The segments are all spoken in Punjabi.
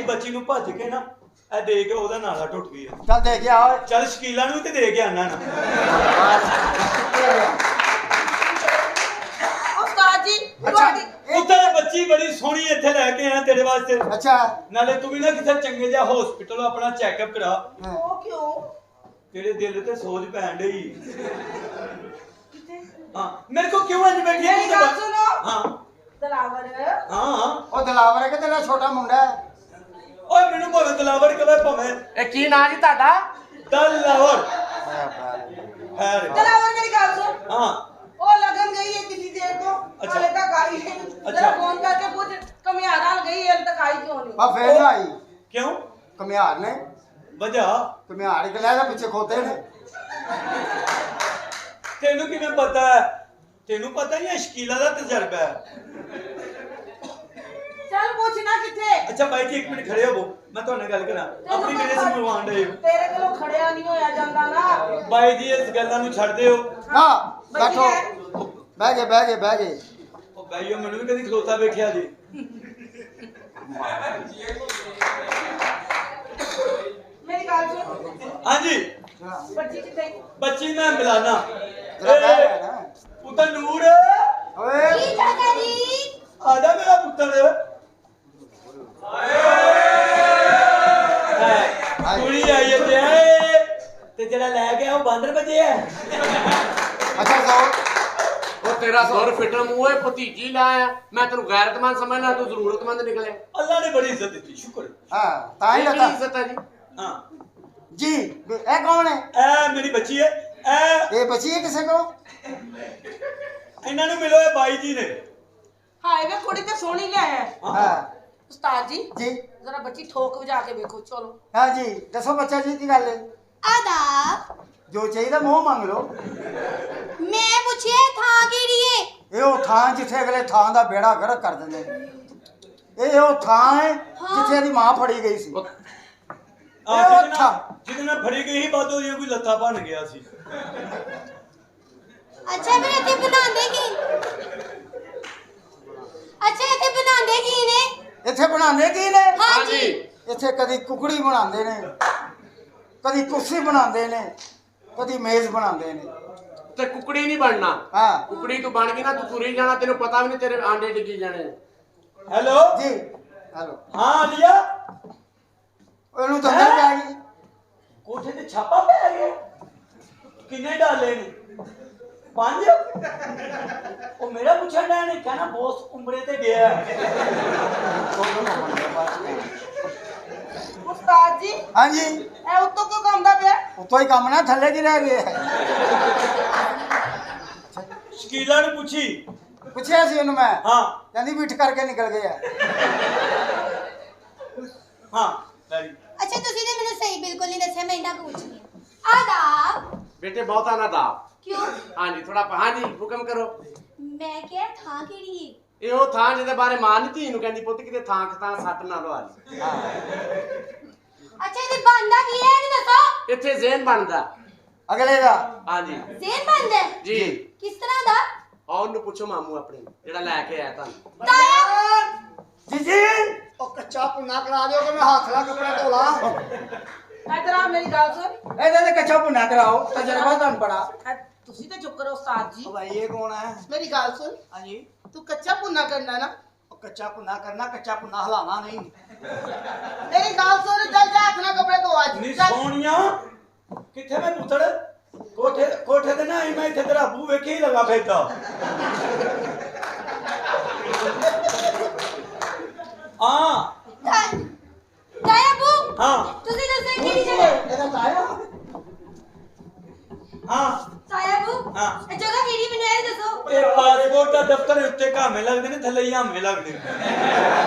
ਬੱਚੀ ਨੂੰ ਭੱਜ ਕੇ ਨਾ ਇਹ ਦੇ ਕੇ ਉਹਦਾ ਨਾਲਾ ਟੁੱਟ ਗਿਆ। ਚੱਲ ਦੇ ਕੇ ਆ ਚੱਲ ਸ਼ਕੀਲਾ ਨੂੰ ਵੀ ਤੇ ਦੇ ਕੇ ਆਣਾ ਨਾ। ਉਸਤਾਦ ਜੀ ਅੱਛਾ ਉੱਥੇ ਬੱਚੀ ਬੜੀ ਸੋਹਣੀ ਇੱਥੇ ਲੈ ਕੇ ਆਇਆ ਤੇਰੇ ਵਾਸਤੇ। ਅੱਛਾ ਨਾਲੇ ਤੂੰ ਵੀ ਨਾ ਕਿਤੇ ਚੰਗੇ ਜਿਹਾ ਹਸਪੀਟਲ ਆਪਣਾ ਚੈੱਕਅਪ ਕਰਾ। ਉਹ ਕਿਉਂ? ਤੇਰੇ ਦਿਲ ਤੇ ਸੋਚ ਪੈਣ ਡਈ। हाँ मेरे को क्यों आज बैठी है? मेरी बात सुनो। हाँ दलावर। हाँ ਉਹ ਦਲਾਵਰ ਹੈ ਕਿ ਤੇਰਾ ਛੋਟਾ ਮੁੰਡਾ ਹੈ? ओए मैंने बोला दलावर कब पमे ਇਹ ਕੀ ਨਾਂ ਜੀ ਤੁਹਾਡਾ? दलावर है दलावर मेरी बात सुन। हाँ वो लगन गई है किसी देर को। अच्छा। हाले तक आई नहीं। अच्छा। जरा फोन करके पूछ कमियारा गई है हाले तक आई क्यों नहीं? ਆ ਫੇਰ ਨਾ ਆਈ क्यों ਕਮਿਆਰ ਨੇ वजह ਕਮਿਆਰ ਕੇ ਲੈ ਪਿੱਛੇ ਖੋਤੇ ਨੇ तेनू किवें पता है? तेनू पता ही है शकीला दा तजर्बा है। चल पूछना किथे? अच्छा भाई जी एक मिनट खड़े हो मैं तुहाडे नाल गल करा अपनी मेरे से मिलवाण दे। तेरे कोलों खड़िया नहीं होया जांदा ना। भाई जी इस गल्लां नू छड्ड दिओ। ਨਾ बची ਬੈਠੋ है। ਬਹਿ ਗਏ ਬਹਿ ਗਏ ਬਹਿ ਗਏ ओ भाईओ मैनू भी कदी खलोता वेखिया जी। मेरी बात सुन। हाँ जी बच्ची किथे? बच्ची मैं मिलाना। जरा बैठ ना। पुत्र नूर ਓਏ की चाचा जी? आजा मेरा पुत्र। कुड़ी आई है ते जेड़ा ले गया वो बांदर बजे है। ਅੱਛਾ ਜਾਓ ਉਹ ਤੇਰਾ ਸੁਰ ਫਿੱਟਣ ਮੂੰਹ ਹੈ ਭਤੀਜੀ ਲਾਇਆ। ਮੈਂ ਤੈਨੂੰ ਗੈਰਤਮੰਦ ਸਮਝਣਾ, ਤੂੰ ਜ਼ਰੂਰਤਮੰਦ ਨਿਕਲਿਆ। अल्लाह ने बड़ी इज्जत दी शुक्र। ਹਾਂ ਤਾਂ ਹੀ ਇਹ ਕੀ ਲੱਗਾ ਇੱਜ਼ਤ ਹੈ ਜੀ? हाँ ਜੀ ਇਹ ਕੌਣ ਹੈ? ए मेरी बच्ची है ए ਇਹ ਬੱਚੀ ਹੈ ਕਿਸੇ ਕੋ? इन्हां नू मिलो ए बाई जी ने। हाय वे कुड़ी ते सोहनी ले आया। ਹਾਂ उस्ताद जी ਜੀ जरा बच्ची ठोक बजा के देखो चलो। ਹਾਂ ਜੀ ਦੱਸੋ ਬੱਚਾ ਜੀ ਕੀ ਗੱਲ ਹੈ? आदाब ਜੋ ਚਾਹੀਦਾ ਮੂੰਹ ਮੰਗ ਲਓ। मैं पूछे था केड़ी है ਇਹ ਉਹ ਥਾਂ ਜਿੱਥੇ ਅਗਲੇ ਥਾਂ ਦਾ ਬੇੜਾ ਗਰਕ ਕਰ ਦਿੰਦੇ ਨੇ। ਇਹ ਉਹ ਥਾਂ ਹੈ ਜਿੱਥੇ ਇਹਦੀ ਮਾਂ ਫੜੀ ਗਈ ਸੀ। जिदे फड़ी गई ही बात होई कोई लत्ता बन गया सी। अच्छा फिर इथे बनांदे की अच्छा इथे बनांदे की ने ਇੱਥੇ ਬਣਾਉਂਦੇ ਕੀ ਨੇ? हाँ जी ਇੱਥੇ ਕਦੀ ਕੁਕੜੀ ਬਣਾਉਂਦੇ ਨੇ, ਕਦੀ ਕੁਰਸੀ ਬਣਾਉਂਦੇ ਨੇ, ਕਦੀ ਮੇਜ਼ ਬਣਾਉਂਦੇ ਨੇ। ਤੇ ਕੁਕੜੀ ਨਹੀਂ ਬਣਨਾ। ਹਾਂ ਕੁਕੜੀ ਤੂੰ ਬਣ ਗਈ ਨਾ, ਤੂੰ ਤੁਰੀ ਜਾਣਾ, ਤੈਨੂੰ ਪਤਾ ਵੀ ਨਹੀਂ ਤੇਰੇ ਆਂਡੇ ਡਿੱਗੀ ਜਾਣੇ। हेलो ਜੀ ਹੈਲੋ हाँ लिया ਇਹਨੂੰ ਤਾਂ ਅੰਦਰ ਪੈ ਗਈ। कोठे ते छापा पै गया। किन्ने डाले ने? 5। ओ मेरा पूछा डा ने कहना बॉस उमरे ते गया। उस्ताद जी हाँ जी ए उत्तो क्यों कंदा पे? ਉੱਤੋਂ ਹੀ ਕੰਮ ਨਾ ਥੱਲੇ ਕੀ ਰਹਿ ਗਿਆ ਹੈ? शकीला ने पूछी। ਪੁੱਛਿਆ ਸੀ ਉਹਨੂੰ ਮੈਂ, हाँ ਕਹਿੰਦੀ ਬਿਠ ਕਰਕੇ ਨਿਕਲ ਗਿਆ। हाँ वेरी अच्छा तुसी ने मैंने सही बिल्कुल नहीं दसया मैं इना पूछनी है आदाब ਬੇਟੇ ਬਹੁਤਾ ਨਾ ਦਾ। क्यों ਹਾਂਜੀ ਥੋੜਾ ਹਾਂਜੀ ਹੁਕਮ ਕਰੋ। मैं क्या था केड़ी है ਇਹ ਉਹ ਥਾਂ ਜਿਹਦੇ ਬਾਰੇ ਮਾਂ ਨਹੀਂ ਧੀ ਨੂੰ ਕਹਿੰਦੀ ਪੁੱਤ ਕਿਤੇ ਥਾਂ ਖਤਾਂ ਸੱਟ ਨਾ ਲਵਾ ਲਈ। अच्छा इधर बांदा की है ये दसो ਇੱਥੇ ਜ਼ੇਨ ਬਣਦਾ। ਅਗਲੇ ਦਾ ਹਾਂਜੀ जेन बांदा है? ਜੀ। किस तरह दा ਔਰ ਨੂੰ ਪੁੱਛੋ ਮਾਮੂ ਆਪਣੇ ਨੂੰ, ਜਿਹੜਾ ਲੈ ਕੇ ਆਇਆ ਤੁਹਾਨੂੰ। ताया ਜੀ ਜੀ ਉਹ ਕੱਚਾ ਪੁੰਨਾ ਕਰਾ ਦਿਓ ਕਿ ਮੈਂ ਹੱਥ ਨਾਲ ਕੱਪੜਾ ਧੋਲਾ। इधर आ मेरी गल सुन। ਇਹਦੇ ਤੇ ਕੱਚਾ ਪੁੰਨਾ ਕਰਾਓ, ਤਜਰਬਾ ਤੁਹਾਨੂੰ ਬੜਾ। ए, तुसी ते चुप करो उस्ताद जी। ਭਾਈ ਇਹ ਕੌਣ ਹੈ? मेरी गल सुन। ਹਾਂਜੀ तू कच्चा पुन्ना करना ना। ਉਹ ਕੱਚਾ ਪੁੰਨਾ ਕਰਨਾ, ਕੱਚਾ ਪੁੰਨਾ ਹਲਾਣਾ ਨਹੀਂ। मेरी गल सुन चल जा हाथ ना कपड़े धो आज। नी चल। सोनिया किथे मैं पुत्र कोठे कोठे ते ना आई मैं इथे तेरा बू वेखे ही लगा फिरदा। हां ताया बू हां तुसी दसो केड़ी जगह ਇਹਦਾ ਤਾਇਆ हां ताया बू हाँ। ए जगह केड़ी मैनू ए दसो ਇਹ ਪਾਸਪੋਰਟ ਦਾ ਦਫ਼ਤਰ ਉੱਤੇ ਘਾਮੇ ਲੱਗਦੇ ਨੇ ਥੱਲੇ ਹਾਮੇ ਲੱਗਦੇ ਨੇ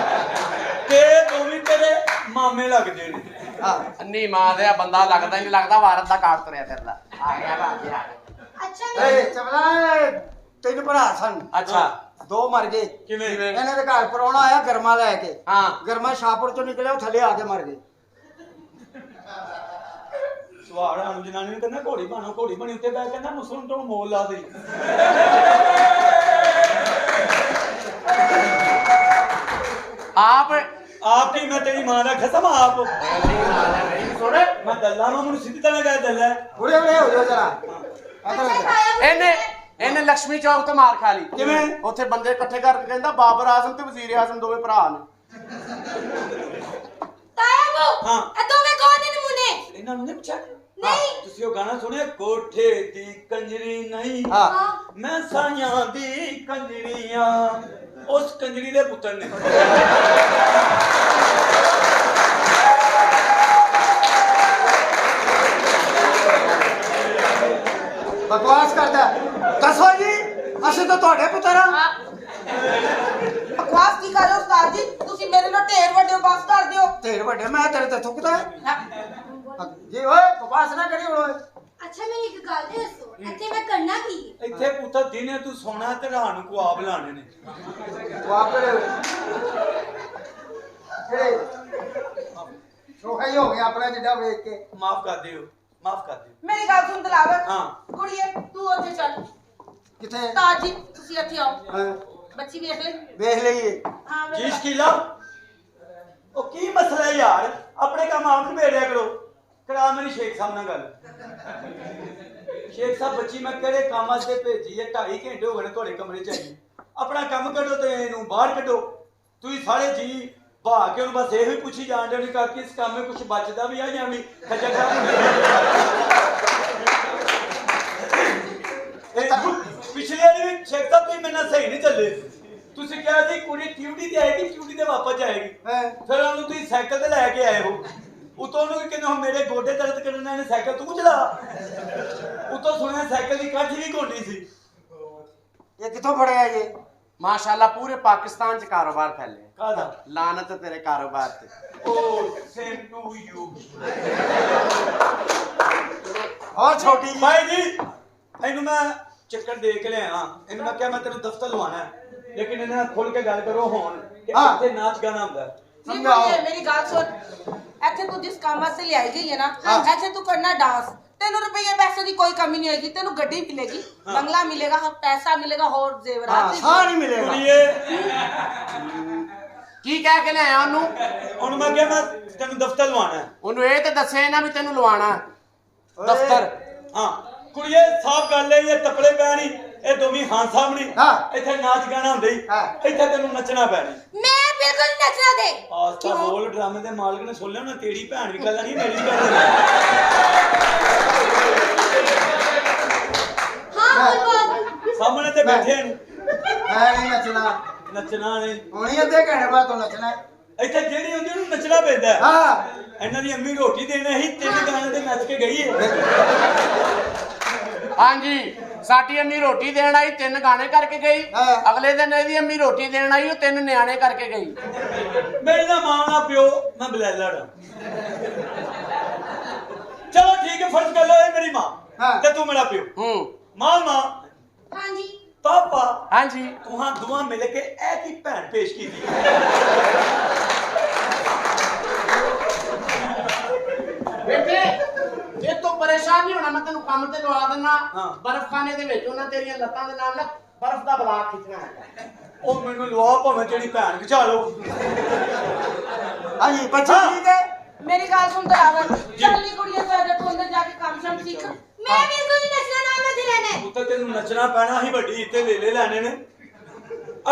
ਤੇ ਦੋਵੇਂ ਤੇਰੇ ਮਾਮੇ ਲੱਗਦੇ ਨੇ। ਹਾਂ ਨਹੀਂ ਮਾਂ ਦੇ ਬੰਦਾ ਲੱਗਦਾ ਹੀ ਨਹੀਂ, ਲੱਗਦਾ ਵਾਰਤ ਦਾ ਕਾਟ ਤੁਰਿਆ ਫਿਰਦਾ। ਆ ਗਿਆ ਬਾਜੀ ਆ ਗਿਆ। अच्छा ਏ ਚਵਲਾ ਤਿੰਨ ਭਰਾ ਸਨ, ਅੱਛਾ ਦੋ ਮਰ ਗਏ। ਕਿਵੇਂ? ਇਹਨਾਂ ਦੇ ਘਰ ਪਰੌਣਾ ਆਇਆ ਗਰਮਾ ਲੈ ਕੇ। ਹਾਂ ਗਰਮਾ ਸ਼ਾਹਪੁਰ ਚੋਂ ਨਿਕਲਿਆ, ਉਹ ਥੱਲੇ ਆ ਕੇ ਮਰ ਗਏ। ਸਵਾੜ ਆਣ ਜਨਾਨੀ ਨੇ ਕਹਿੰਦਾ ਘੋੜੀ ਬਣੋ, ਘੋੜੀ ਬਣੀ ਉੱਤੇ ਬੈ ਕਹਿੰਦਾ ਮੁਸਲਮ ਤੋਂ ਮੋਲ ਲਾ ਦੇ। ਆਪ आप ही मैं तेरी मां दा कसम आप ਸੁਣ मैं दल्ला मैं मुझे सीधी तरह कह दल्ला ਉਰੇ ਉਰੇ ਹੋ ਜਾਓ ਜਰਾ ਅੱਛਾ ਖਾਇਆ ਇਹਨੇ ਲక్ష్ਮੀ ਚੌਕ ਤੋਂ ਮਾਰ ਖਾ ਲਈ ਕਿਵੇਂ? ਉੱਥੇ ਬੰਦੇ ਇਕੱਠੇ ਕਰਕੇ ਕਹਿੰਦਾ ਬਾਬਰ ਆਜ਼ਮ ਤੇ ਵਜ਼ੀਰ ਆਜ਼ਮ ਦੋਵੇਂ ਭਰਾ ਨੇ ਤਾਇਆ ਕੋ ਹਾਂ। ਇਹ ਦੋਵੇਂ ਕੌਣ ਨੇ ਨਮੂਨੇ ਇਹਨਾਂ ਨੂੰ ਨਹੀਂ ਪੁੱਛਿਆ ਨਹੀਂ। ਤੁਸੀਂ ਉਹ ਗਾਣਾ ਸੁਣਿਆ ਕੋਠੇ ਦੀ ਕੰਜਰੀ ਨਹੀਂ ਹਾਂ ਮੈਂ ਸਾਈਆਂ ਦੀ ਕੰਜਰੀਆਂ ਉਸ ਕੰਜਰੀ ਦੇ ਪੁੱਤਰ ਨੇ ਬਕਵਾਸ ਕਰਦਾ ਦੱਸੋ ਜੀ ਅਸੀਂ ਤਾਂ ਤੁਹਾਡੇ ਪੁੱਤਰ ਆ ਬਕਵਾਸ ਕੀ ਕਰ ਰਹੇ ਹੋ ਉਸਤਾਦ ਜੀ ਤੁਸੀਂ ਮੇਰੇ ਨਾਲ ਢੇਰ ਵੱਡੇ ਹੋ, ਬਸ ਕਰ ਦਿਓ ਢੇਰ ਵੱਡੇ ਮੈਂ ਤੇਰੇ ਤੇ ਥੁੱਕਦਾ ਜੀ ਓਏ ਬਕਵਾਸ ਨਾ ਕਰੀ ਓਏ ਅੱਛਾ ਮੈਨੂੰ ਇੱਕ ਗੱਲ ਤੇ ਦੱਸੋ ਇੱਥੇ ਮੈਂ ਕਰਨਾ ਕੀ ਹੈ ਇੱਥੇ ਪੁੱਤਰ ਦਿਨੇ ਤੂੰ ਸੋਣਾ ਤੇ ਰਾਤ ਨੂੰ ਕੁਆਬ ਲਾਣੇ ਨੇ ਵਾਪਰੇ ਕਿਹੜੇ ਸੋਹੀ ਹੋ ਗਿਆ ਆਪਣਾ ਜਿੱਡਾ ਵੇਖ ਕੇ ਮਾਫ ਕਰ ਦਿਓ ਮਾਫ ਕਰ ਦਿਓ ਮੇਰੀ ਗੱਲ ਸੁਣ ਦਲਾਵਰ ਹਾਂ। ਕੁੜੀਏ ਤੂੰ ਉੱਥੇ ਚੱਲ ਕਿੱਥੇ ਉਸਤਾਦ ਜੀ ਤੁਸੀਂ ਇੱਥੇ ਆਓ ਹਾਂ, ਬੱਚੀ ਵੇਖ ਲੈ ਵੇਖ ਲਈਏ ਹਾਂ ਵੇਖ ਜੀ ਲੈ। ਸ਼ਕੀਲਾ ਉਹ ਕੀ ਮਸਲਾ ਹੈ ਯਾਰ ਆਪਣੇ ਕੰਮ ਆਪ ਨੂੰ ਭੇੜਿਆ ਕਰੋ ਕਰਾ ਮੇਰੀ ਸ਼ੇਖ ਸਾਹਿਬ ਨਾਲ ਗੱਲ ਸ਼ੇਖ ਸਾਹਿਬ ਬੱਚੀ ਮੈਂ ਕਿਹੜੇ ਕੰਮ ਵਾਸਤੇ ਭੇਜੀ ਹੈ 2.5 ਘੰਟੇ ਹੋ ਗਏ ਨੇ ਤੁਹਾਡੇ ਕਮਰੇ ਚ ਆਈ ਆਪਣਾ ਕੰਮ ਕੱਢੋ ਤੇ ਇਹਨੂੰ ਬਾਹਰ ਕੱਢੋ ਤੁਸੀਂ ਸਾਰੇ ਜੀ ਭਾ ਕੇ ਉਹਨੂੰ ਬਸ ਇਹੋ ਹੀ ਪੁੱਛੀ ਜਾਣ ਦੇ ਕਿ ਇਸ ਕੰਮ ਵਿੱਚ ਕੁਝ ਬਚਦਾ ਵੀ ਆ ਜਾਂ ਵੀ ਖੱਜਾ ਪਿਛਲੇ ਵਾਰੀ ਵੀ ਸ਼ੇਖ ਸਾਹਿਬ ਤੁਸੀਂ ਮੇਰੇ ਨਾਲ ਸਹੀ ਨਹੀਂ ਚੱਲੇ ਤੁਸੀਂ ਕਿਹਾ ਸੀ ਕੁੜੀ ਟਿਊਟੀ ਤੇ ਆਏਗੀ ਟਿਊਟੀ ਤੇ ਵਾਪਸ ਜਾਏਗੀ ਹੈਂ। ਫਿਰ ਉਹਨੂੰ ਤੁਸੀਂ ਸਾਈਕਲ ਤੇ ਲੈ ਕੇ ਆਏ ਹੋ ਉਤੋਂ ਨੂੰ ਕਹਿੰਦੇ ਹੁਣ ਮੇਰੇ ਗੋਡੇ ਦਰਦ ਕਰਨ ਨੇ ਸਾਈਕਲ ਤੂੰ ਚਲਾ ਉਤੋਂ ਸੁਣਿਆ ਸਾਈਕਲ ਦੀ ਕੱਠ ਵੀ ਘੋਟੀ ਸੀ ਇਹ ਕਿੱਥੋਂ ਫੜਿਆ ਇਹ ਮਾਸ਼ਾਅੱਲਾ ਪੂਰੇ ਪਾਕਿਸਤਾਨ 'ਚ ਕਾਰੋਬਾਰ ਫੈਲਿਆ ਕਾਹਦਾ ਲਾਨਤ ਤੇਰੇ ਕਾਰੋਬਾਰ ਤੇ ਓ ਸੇਮ ਟੂ ਯੂ ਹੋਰ ਛੋਟੀ ਜੀ ਭਾਈ ਜੀ ਇਹਨੂੰ ਮੈਂ ਚੱਕਰ ਦੇ ਕੇ ਲਿਆ ਇਹਨੂੰ ਮੈਂ ਕਿਹਾ ਮੈਂ ਤੈਨੂੰ ਦਫ਼ਤਰ ਲਵਾਣਾ ਲੇਕਿਨ ਇਹਨਾਂ ਨਾਲ ਖੁੱਲ ਕੇ ਗੱਲ ਕਰੋ ਹੁਣ ਕਿ ਹਾਂ। ਇੱਥੇ ਨਾਚ ਗਾਣਾ ਹੁੰਦਾ ਜੀ ਸਮਝਾਓ। ਕੁੜੀਏ ਮੇਰੀ ਗੱਲ ਸੁਣ ਇੱਥੇ ਤੂੰ ਜਿਸ ਕੰਮ ਵਾਸਤੇ ਲਿਆਈ ਗਈ ਹੈ ਨਾ ਹਾਂ। ਇੱਥੇ ਤੂੰ ਕਰਨਾ ਡਾਂਸ ਤੈਨੂੰ ਰੁਪਈਏ ਪੈਸੇ ਦੀ ਕੋਈ ਕਮੀ ਨਹੀਂ ਹੋਏਗੀ ਤੈਨੂੰ ਗੱਡੀ ਮਿਲੇਗੀ ਹਾਂ। ਬੰਗਲਾ ਮਿਲੇਗਾ ਪੈਸਾ ਮਿਲੇਗਾ ਹੋਰ ਹਾਂ ਜ਼ੇਵਰਾਤ ਵੀ ਸਾਰੀ ਮਿਲੇਗਾ ਕੁੜੀਏ ਕੀ ਕਹਿ ਕੇ ਲਿਆਇਆ ਉਹਨੂੰ ਹੁਣ ਮੈਂ ਕਿਹਾ ਮੈਂ ਤੈਨੂੰ ਦਫ਼ਤਰ ਲਵਾਣਾ ਉਹਨੂੰ ਇਹ ਤੇ ਦੱਸੇ ਨਾ ਵੀ ਤੈਨੂੰ ਲਵਾਣਾ ਦਫ਼ਤਰ ਹਾਂ ਕੁੜੀਏ ਸਾਫ ਗੱਲ ਹੈ ਇਹ ਤਪੜੇ ਪੈਣੀ ਇਹ ਦੋਵੇਂ ਹਾਂ ਸਾਹਮਣੇ ਹਾਂ। ਇੱਥੇ ਨਾਚ ਗਾਣਾ ਹੁੰਦਾ ਹੀ ਹਾਂ। ਇੱਥੇ ਤੈਨੂੰ ਨੱਚਣਾ ਪੈਣਾ ਮੈਂ ਬਿਲਕੁਲ ਨਹੀਂ ਨੱਚਣਾ ਦੇ ਆਸਤਾ ਬੋਲ ਡਰਾਮੇ ਦੇ ਮਾਲਕ ਨੇ ਸੁਣ ਲਿਆ ਨਾ ਤੇਰੀ ਭੈਣ ਵੀ ਗੱਲ ਨਹੀਂ ਮੇਰੀ ਵੀ ਗੱਲ ਨਹੀਂ ਹਾਂ ਬੋਲ ਸਾਹਮਣੇ ਤੇ ਬੈਠੇ ਨੇ ਮੈਂ ਨਹੀਂ ਨੱਚਣਾ ਨੱਚਣਾ ਨੇ ਹੁਣੀ ਅੱਧੇ ਘੰਟੇ ਬਾਅਦ ਤੋਂ ਨੱਚਣਾ ਹੈ। ਇੱਥੇ ਜਿਹੜੀ ਹੁੰਦੀ ਉਹਨੂੰ ਨੱਚਣਾ ਪੈਂਦਾ ਹੈ। ਹਾਂ ਇਹਨਾਂ ਦੀ ਅੰਮੀ ਰੋਟੀ ਦੇਣਾ ਸੀ 3 ਗਾਣੇ ਤੇ ਨੱਚ ਕੇ ਗਈ ਹੈ ਹਾਂਜੀ ਸਾਡੀ ਅੰਮੀ ਰੋਟੀ ਦੇਣ ਆਈ 3 ਗਾਣੇ ਕਰਕੇ ਗਈ ਹਾਂ। ਅਗਲੇ ਦਿਨ ਇਹਦੀ ਅੰਮੀ ਰੋਟੀ ਦੇਣ ਆਈ ਉਹ 3 ਨਿਆਣੇ ਕਰਕੇ ਗਈ ਮੇਰੀ ਨਾ ਮਾਂ ਨਾ ਪਿਓ ਮੈਂ ਬਲੈਲੜ ਚਲੋ ਠੀਕ ਹੈ ਫਰਜ਼ ਕਰ ਲਓ ਇਹ ਮੇਰੀ ਮਾਂ ਹਾਂ। ਤੇ ਤੂੰ ਮੇਰਾ ਪਿਓ ਮਾਂ ਹਾਂਜੀ ਪਾਪਾ ਹਾਂਜੀ ਤੁਹਾਂ ਦੋਵਾਂ ਮਿਲ ਕੇ ਇਹ ਕੀ ਭੈਣ ਪੇਸ਼ ਕੀਤੀ ਬੇਟੇ ਇਹ ਤੋਂ ਪਰੇਸ਼ਾਨ ਨਹੀਂ ਹੋਣਾ ਮੈਂ ਤੈਨੂੰ ਕੰਮ ਤੇ ਲਵਾ ਦਿੰਨਾ ਹਾਂ। ਬਰਫਖਾਨੇ ਦੇ ਵਿੱਚ ਉਹਨਾਂ ਤੇਰੀਆਂ ਲੱਤਾਂ ਦੇ ਨਾਲ ਨਾ ਬਰਫ਼ ਦਾ ਬਲਾਕ ਖਿੱਚਣਾ ਹੈ ਉਹ ਮੈਨੂੰ ਲਵਾ ਭਾਵੇਂ ਜਿਹੜੀ ਭੈਣ ਵਿਚਾ ਲਓ ਹਾਂਜੀ ਬੱਚੀ ਹਾਂ। ਠੀਕ ਹੈ ਮੇਰੀ ਗੱਲ ਸੁਣ ਦਲਾਵਰ ਚੱਲੀ ਕੁੜੀਏ ਤੇਰੇ ਤੋਂ ਅੰਦਰ ਜਾ ਕੇ ਕੰਮ ਸ਼ਮ ਸਿੱਖ ਮੈਂ ਬਿਲਕੁਲ ਨਹੀਂ ਨੱਚਣਾ ਨਾ ਮੈਂ ਤੇ ਲੈਣਾ ਹੈ। ਤੂੰ ਤਾਂ ਤੈਨੂੰ ਨੱਚਣਾ ਪੈਣਾ ਹੀ ਵੱਡੀ ਇੱਥੇ ਲੈ ਲੈਣੇ ਨੇ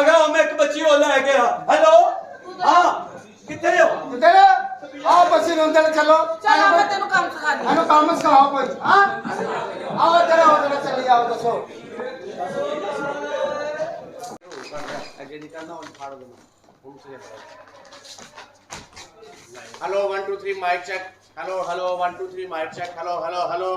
ਅਗਾ ਮੈਂ ਇੱਕ ਬੱਚੀ ਹੋ ਲੈ ਕੇ ਆ ਹੈਲੋ ਹਾਂ ਕਿੱਥੇ ਹੋ ਕਿੱਧਰ ਆਓ ਬੱਚੀ ਨੂੰ ਅੰਦਰ ਚਲੋ ਚੱਲ ਆ ਮੈਂ ਤੈਨੂੰ ਕੰਮ ਸਿਖਾਉਂਦੀ ਇਹਨੂੰ ਕੰਮ ਸਿਖਾਓ ਕੋਈ ਹਾਂ ਆਓ ਇੱਧਰ ਆਓ ਜਰਾ ਚੱਲੀ ਆਓ ਦੱਸੋ ਅੱਗੇ ਨਿਕਲਣਾ ਹੁਣ ਫਾੜ ਦੇਣਾ ਹੁਣ ਸੇ hello 1 2 3 mic check hello hello 1 2 3 mic check hello hello hello